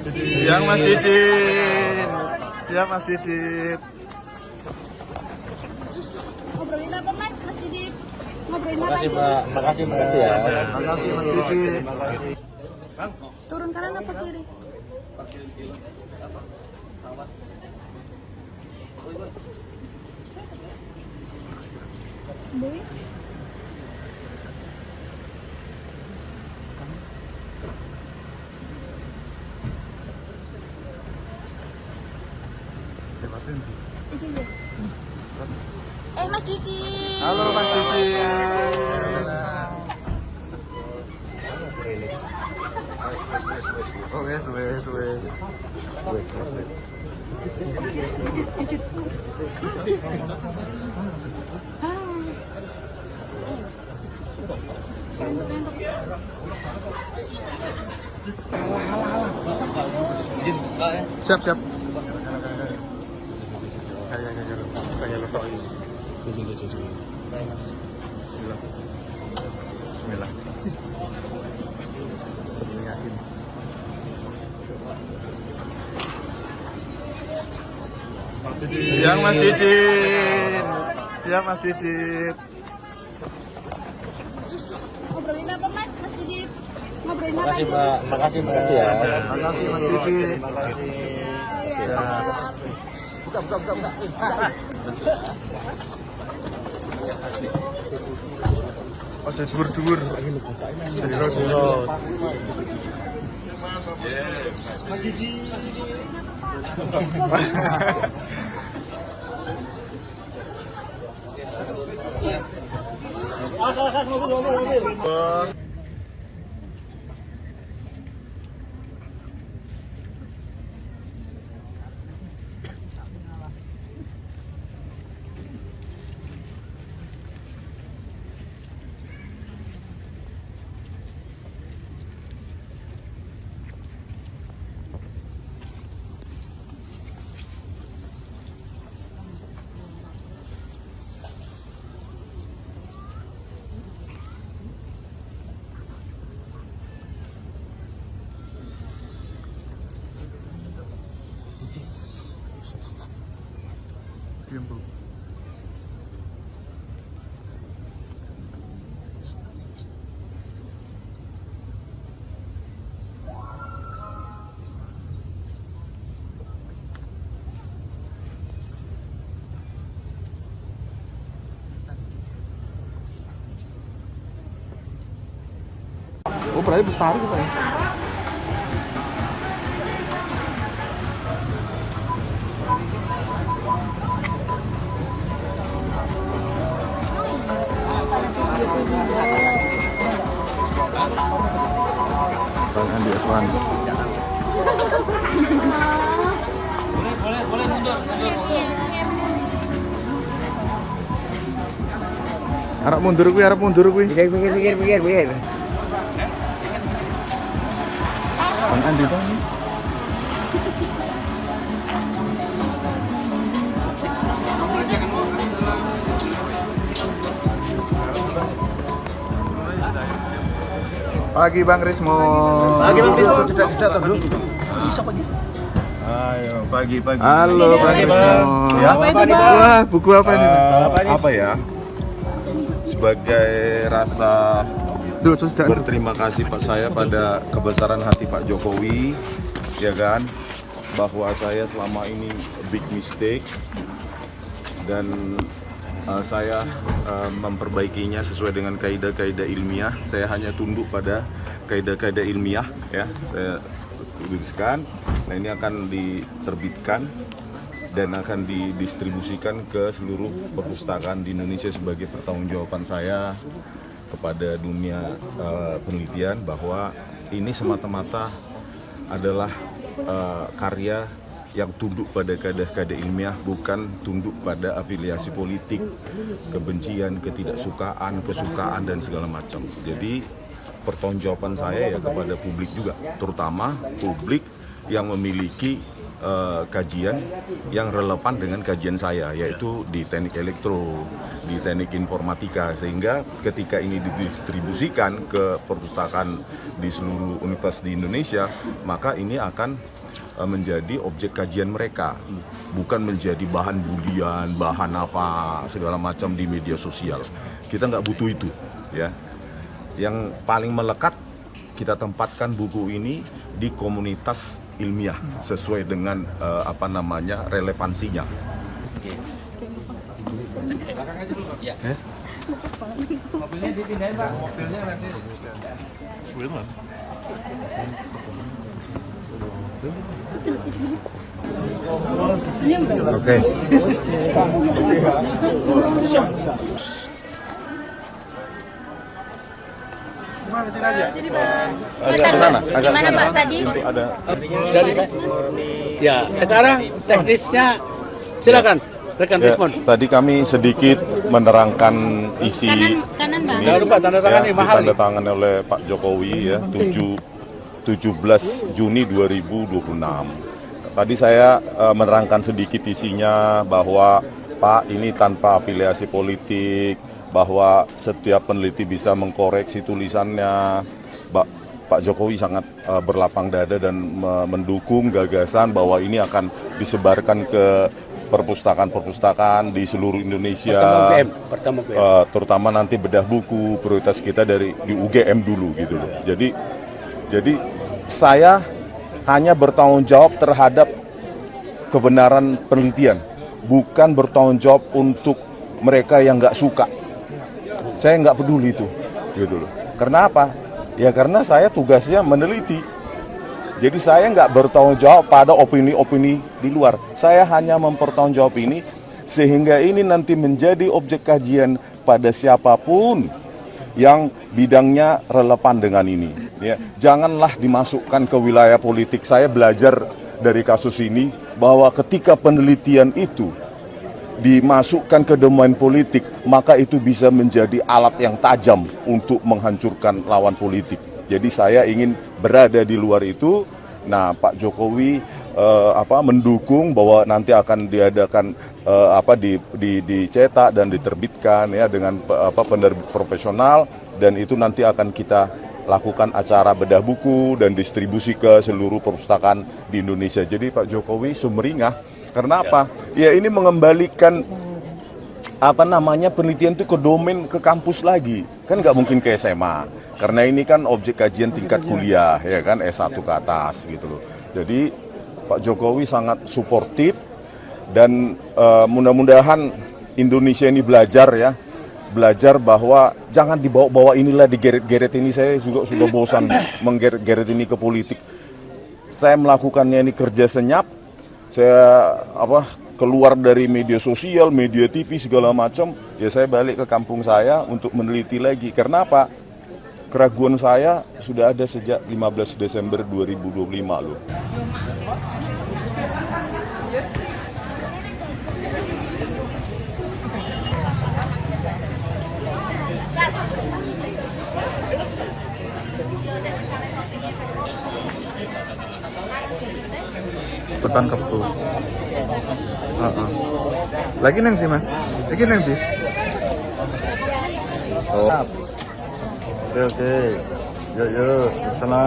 Siang Mas Didit. Siap Mas Didit. Ngobrolin apa Mas Didit? Ngobrolin apa? Makasih Pak, makasih ya. Makasih Mas Didit. Turun kanan apa kiri? Boy? Itu dia. Mas Didit. Halo Mas Didit. Oh wes. Siap. Saya letak ini. Bismillah. Yakin. Siang Mas Didit. Siap Mas Didit. Ngobrolin apa Mas Didit? Ngobrolin apa? Makasih Pak, makasih ya. Makasih Mas Didit. Buka. Ojo dhuwur-dhuwur. Mas Didi. Mobil. Bos. Diam, Bu. Oh, berarti bestari Pak ya? Bang Andi Aswan. Boleh mundur. Arep mundur kuwi. Pikir. Bang Andi to. Pagi Bang Rismo. Cedak toh, Bro. Ayo pagi. Halo, pagi Bang. Ya. Apa ini, Bang? Wah, buku apa ini? Apa ya? Sebagai rasa Duh, sudah. berterima kasih Pak saya pada kebesaran hati Pak Jokowi, ya kan, bahwa saya selama ini big mistake dan saya memperbaikinya sesuai dengan kaidah-kaidah ilmiah. Saya hanya tunduk pada kaidah-kaidah ilmiah, ya. Saya tuliskan. Nah, ini akan diterbitkan dan akan didistribusikan ke seluruh perpustakaan di Indonesia sebagai pertanggungjawaban saya kepada dunia penelitian bahwa ini semata-mata adalah karya yang tunduk pada kaidah-kaidah ilmiah, bukan tunduk pada afiliasi politik, kebencian, ketidaksukaan, kesukaan, dan segala macam. Jadi pertanggungjawaban saya ya kepada publik juga, terutama publik yang memiliki kajian yang relevan dengan kajian saya, yaitu di teknik elektro, di teknik informatika, sehingga ketika ini didistribusikan ke perpustakaan di seluruh universitas di Indonesia, maka ini akan menjadi objek kajian mereka, bukan menjadi bahan bulian, bahan apa segala macam di media sosial. Kita nggak butuh itu, ya. Yang paling melekat, kita tempatkan buku ini di komunitas ilmiah sesuai dengan relevansinya. Mobilnya dipindahin, Pak. Mobilnya nanti. Oke. Gimana sini aja? Agak ke sana, agak ke Gimana sana. Pak tadi? Untuk ada. Dari ya, sekarang teknisnya silakan rekan Ya, respon. tadi kami sedikit menerangkan isi Kanan Bang. ini, Jangan lupa tanda tangan nih, mahal nih. ditandatangan oleh Pak Jokowi ya, 17 Juni 2026. Tadi saya menerangkan sedikit isinya bahwa Pak ini tanpa afiliasi politik, bahwa setiap peneliti bisa mengkoreksi tulisannya. Pak Jokowi sangat berlapang dada dan mendukung gagasan bahwa ini akan disebarkan ke perpustakaan-perpustakaan di seluruh Indonesia. Pertama UGM. Terutama nanti bedah buku, prioritas kita di UGM dulu gitu loh. Jadi saya hanya bertanggung jawab terhadap kebenaran penelitian, bukan bertanggung jawab untuk mereka yang nggak suka. Saya nggak peduli itu, gitu loh. Karena apa? Ya karena saya tugasnya meneliti. Jadi saya nggak bertanggung jawab pada opini-opini di luar. Saya hanya mempertanggung jawab ini sehingga ini nanti menjadi objek kajian pada siapapun yang bidangnya relevan dengan ini. Ya, janganlah dimasukkan ke wilayah politik. Saya belajar dari kasus ini bahwa ketika penelitian itu dimasukkan ke domain politik, maka itu bisa menjadi alat yang tajam untuk menghancurkan lawan politik. Jadi saya ingin berada di luar itu. Nah, Pak Jokowi mendukung bahwa nanti akan diadakan dicetak dan diterbitkan ya dengan penerbit profesional, dan itu nanti akan kita lakukan acara bedah buku dan distribusi ke seluruh perpustakaan di Indonesia. Jadi Pak Jokowi sumringah. Karena apa? Ya ini mengembalikan penelitian itu ke domain, ke kampus lagi. Kan nggak mungkin ke SMA. Karena ini kan objek kajian tingkat kuliah, ya kan S1 ke atas gitu loh. Jadi Pak Jokowi sangat suportif dan mudah-mudahan Indonesia ini belajar bahwa jangan dibawa-bawa inilah digeret-geret ini. Saya juga sudah bosan menggeret-geret ini ke politik. Saya melakukannya ini kerja senyap. Saya keluar dari media sosial, media TV segala macam, ya saya balik ke kampung saya untuk meneliti lagi. Karena apa? Keraguan saya sudah ada sejak 15 Desember 2025 loh. Ketangkep tuh. Lagi nanti Mas. Lagi nanti. Oh. Oke. Yuk. Salam.